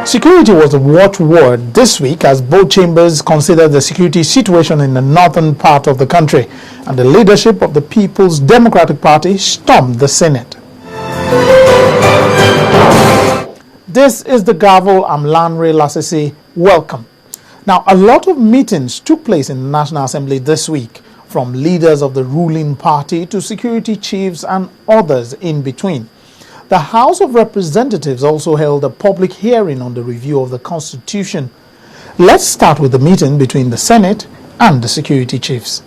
Security was the watchword this week as both chambers considered the security situation in the northern part of the country, and the leadership of the People's Democratic Party stormed the Senate. This is the gavel. I'm Lanre Lasisi. Welcome. Now, a lot of meetings took place in the National Assembly this week, from leaders of the ruling party to security chiefs and others in between. The House of Representatives also held a public hearing on the review of the Constitution. Let's start with the meeting between the Senate and the security chiefs.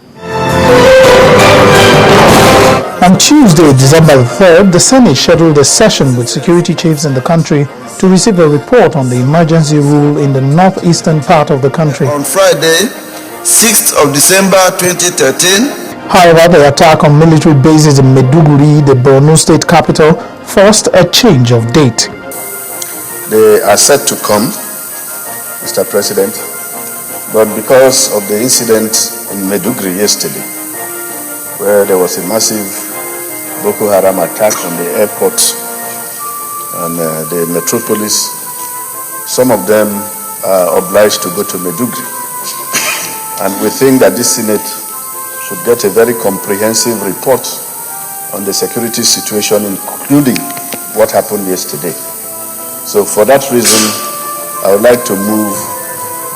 On Tuesday, December 3rd, the Senate scheduled a session with security chiefs in the country to receive a report on the emergency rule in the northeastern part of the country. On Friday, 6th of December 2013, however, the attack on military bases in Maiduguri, the Borno state capital, forced a change of date. They are set to come, Mr. President, but because of the incident in Maiduguri yesterday, where there was a massive Boko Haram attack on the airport and the metropolis, some of them are obliged to go to Maiduguri. And we think that this Senate should get a very comprehensive report on the security situation, including what happened yesterday. So for that reason, I would like to move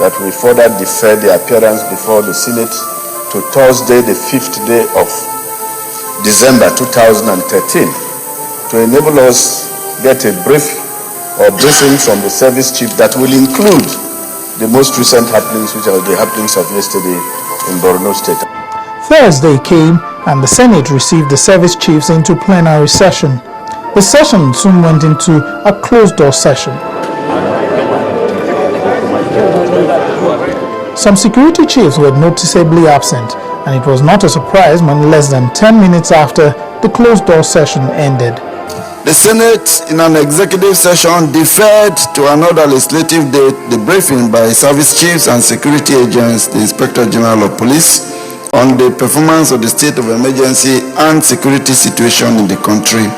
that we further defer the appearance before the Senate to Thursday, the 5th day of December 2013, to enable us get a briefing from the service chief that will include the most recent happenings, which are the happenings of yesterday in Borno State. Thursday came and the Senate received the service chiefs into plenary session. The session soon went into a closed-door session. Some security chiefs were noticeably absent, and it was not a surprise when less than 10 minutes after the closed-door session ended. The Senate, in an executive session, deferred to another legislative date the briefing by service chiefs and security agents, the Inspector General of Police, on the performance of the state of emergency and security situation in the country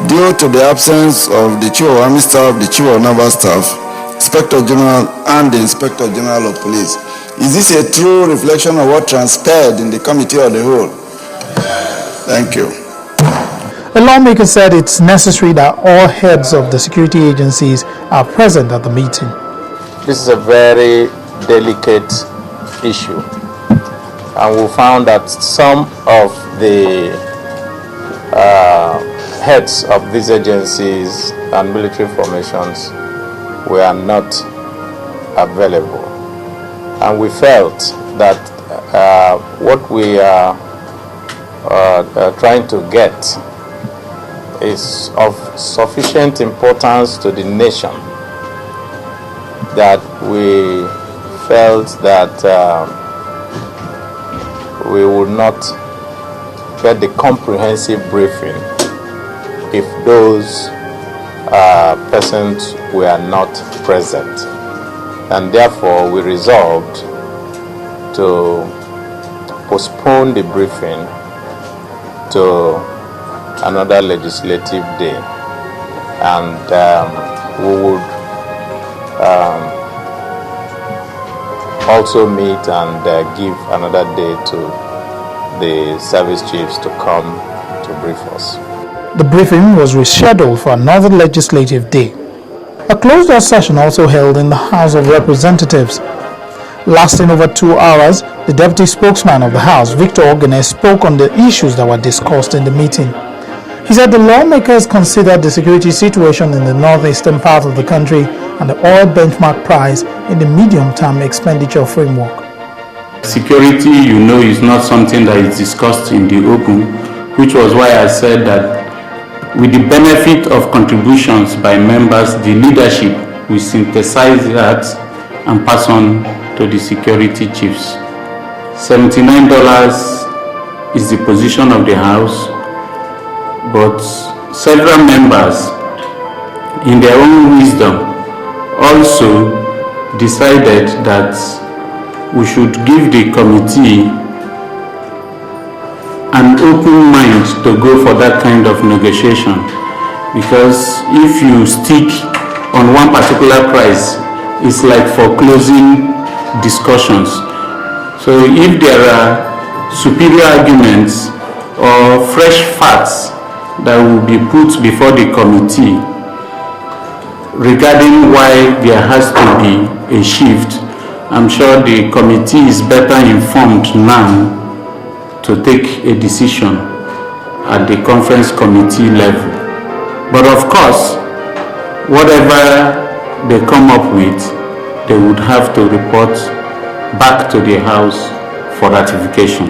due to the absence of the Chief of Army Staff, the Chief of Naval Staff, Inspector General, and the Inspector General of Police. Is this a true reflection of what transpired in the committee of the whole? Thank you. The lawmaker said it's necessary that all heads of the security agencies are present at the meeting. This is a very delicate issue, and we found that some of the heads of these agencies and military formations were not available. And we felt that what we are trying to get is of sufficient importance to the nation that we felt that we would not get the comprehensive briefing if those persons were not present. And therefore we resolved to postpone the briefing to another legislative day, and we would also meet and give another day to the service chiefs to come to brief us. The briefing was rescheduled for another legislative day. A closed-door session also held in the House of Representatives. Lasting over 2 hours, the deputy spokesman of the House, Victor Ogene, spoke on the issues that were discussed in the meeting. He said the lawmakers considered the security situation in the northeastern part of the country and the oil benchmark price in the medium-term expenditure framework. Security, is not something that is discussed in the open, which was why I said that with the benefit of contributions by members, the leadership will synthesize that and pass on to the security chiefs. $79 is the position of the House, but several members, in their own wisdom, also decided that we should give the committee an open mind to go for that kind of negotiation, because if you stick on one particular price is like foreclosing discussions. So if there are superior arguments or fresh facts that will be put before the committee regarding why there has to be a shift, I'm sure the committee is better informed now to take a decision at the conference committee level. But of course, whatever they come up with, they would have to report back to the House for ratification.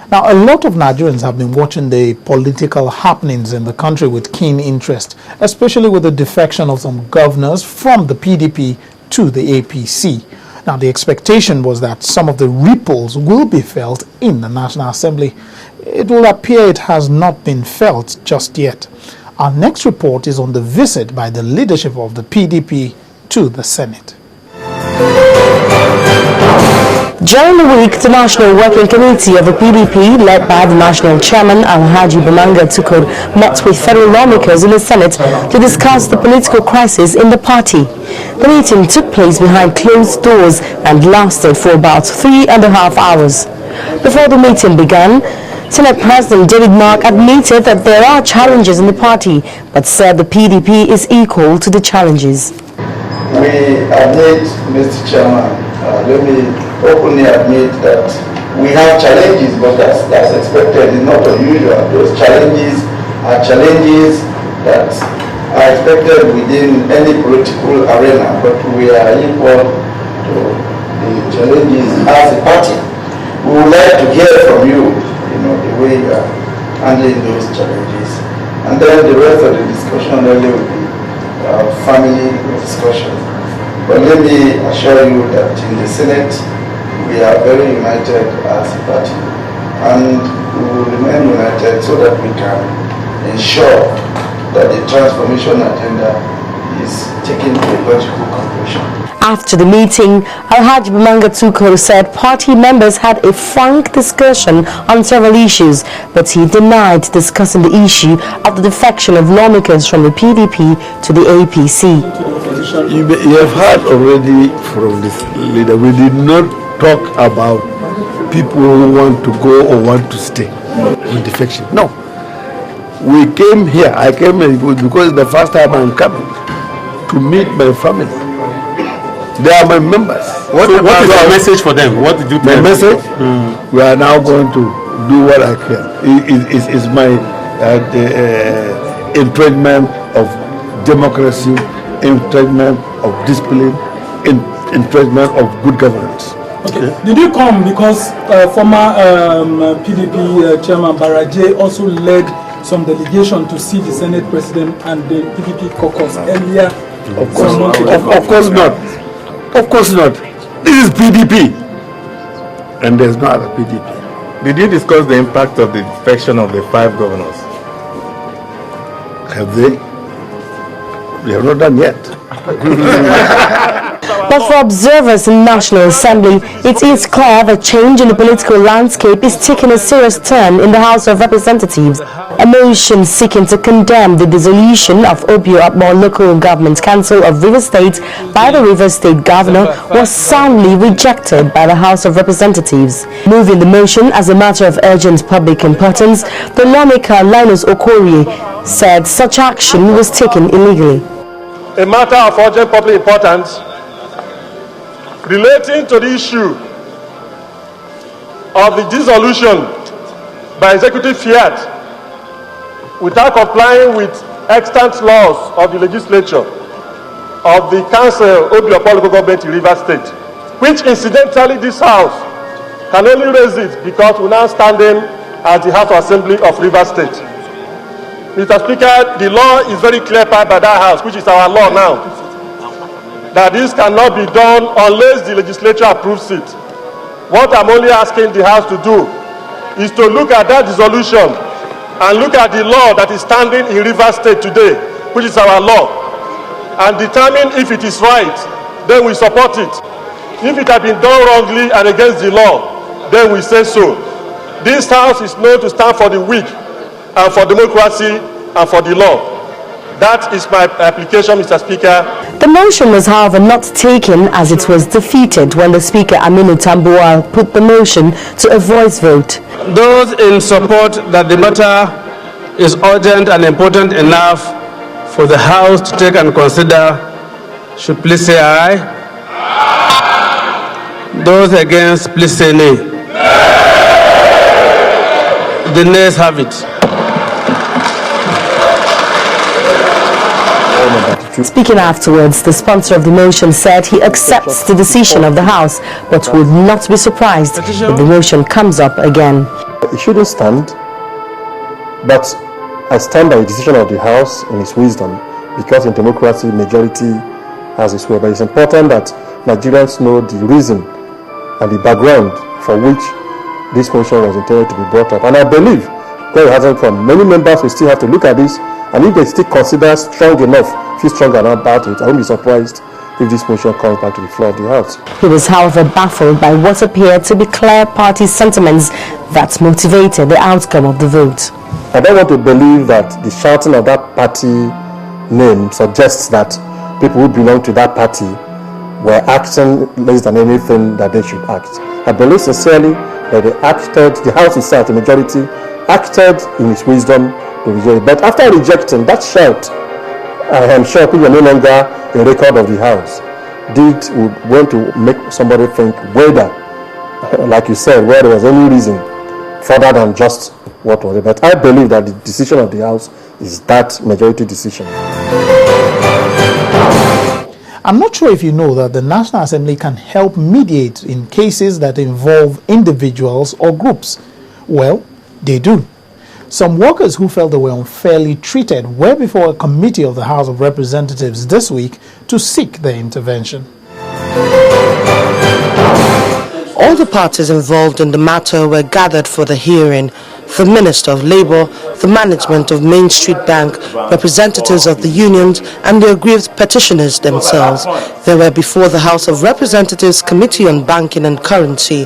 Now, a lot of Nigerians have been watching the political happenings in the country with keen interest, especially with the defection of some governors from the PDP to the APC. Now, the expectation was that some of the ripples will be felt in the National Assembly. It will appear it has not been felt just yet. Our next report is on the visit by the leadership of the PDP to the Senate. During the week, the National Working Committee of the PDP, led by the National Chairman Alhaji Bamanga Tukur, met with federal lawmakers in the Senate to discuss the political crisis in the party. The meeting took place behind closed doors and lasted for about 3.5 hours. Before the meeting began, Senate President David Mark admitted that there are challenges in the party, but said the PDP is equal to the challenges. We admit, Mr. Chairman, let me openly admit that we have challenges, but that's expected, it's not unusual. Those challenges are challenges that are expected within any political arena, but we are equal to the challenges as a party. We would like to hear from you, the way you are handling those challenges. And then the rest of the discussion really will be family discussion. But let me assure you that in the Senate, we are very united as a party, and we will remain united so that we can ensure that the transformation agenda is taken to a logical conclusion. After the meeting, Alhaji Bamanga Tukur said party members had a frank discussion on several issues, but he denied discussing the issue of the defection of lawmakers from the PDP to the APC. You have heard already from this leader, we did not talk about people who want to go or want to stay with defection. No. We came here, I came here because it's the first time I'm coming to meet my family. They are my members. What is your message for them? What did you tell them? My message? We are now going to do what I can. It's my entrenchment of democracy, entrenchment of discipline, entrenchment of good governance. Okay. Did you come because former PDP Chairman Baraje also led some delegation to see the Senate President and the PDP caucus earlier? Of course not. Of course not. This is PDP. And there's no other PDP. Did you discuss the impact of the defection of the 5 governors? Have they? We have not done yet. But for observers in the National Assembly, it is clear that change in the political landscape is taking a serious turn in the House of Representatives. A motion seeking to condemn the dissolution of Obio Akbor Local Government Council of Rivers State by the Rivers State Governor was soundly rejected by the House of Representatives. Moving the motion as a matter of urgent public importance, the lawmaker Linus Okorie said such action was taken illegally. A matter of urgent public importance relating to the issue of the dissolution by executive fiat without complying with extant laws of the legislature of the Council Obio Akbor Local Government in Rivers State, which incidentally this House can only raise it because we're now standing as the House of Assembly of Rivers State. Mr. Speaker, the law is very clear by that House, which is our law now, that this cannot be done unless the legislature approves it. What I'm only asking the House to do is to look at that dissolution and look at the law that is standing in Rivers State today, which is our law, and determine if it is right, then we support it. If it has been done wrongly and against the law, then we say so. This House is known to stand for the weak and for democracy and for the law. That is my application, Mr. Speaker. The motion was, however, not taken as it was defeated when the Speaker, Aminu Tambuwal, put the motion to a voice vote. Those in support that the matter is urgent and important enough for the House to take and consider should please say aye. Those against, please say nay. The nays have it. Speaking afterwards, the sponsor of the motion said he accepts the decision of the House, but would not be surprised if the motion comes up again. It shouldn't stand, but I stand by the decision of the House in its wisdom, because in democracy, majority has its way. But it's important that Nigerians know the reason and the background for which this motion was intended to be brought up. And I believe, though it hasn't come, many members will still have to look at this, and if they still consider strong enough, feel strong enough about it, I won't be surprised if this motion comes back to the floor of the House. He was, however, baffled by what appeared to be clear party sentiments that motivated the outcome of the vote. I don't want to believe that the shouting of that party name suggests that people who belong to that party were acting less than anything that they should act. I believe sincerely that they acted, the House itself, the majority, acted in its wisdom to reject. But after rejecting that shout, I am sure people are no longer a record of the House. Would want to make somebody think whether, like you said, whether there was any reason further than just what was it. But I believe that the decision of the House is that majority decision. I'm not sure if you know that the National Assembly can help mediate in cases that involve individuals or groups. Well, they do. Some workers who felt they were unfairly treated were before a committee of the House of Representatives this week to seek their intervention. All the parties involved in the matter were gathered for the hearing. The Minister of Labour, the management of Main Street Bank, representatives of the unions and the aggrieved petitioners themselves. They were before the House of Representatives Committee on Banking and Currency.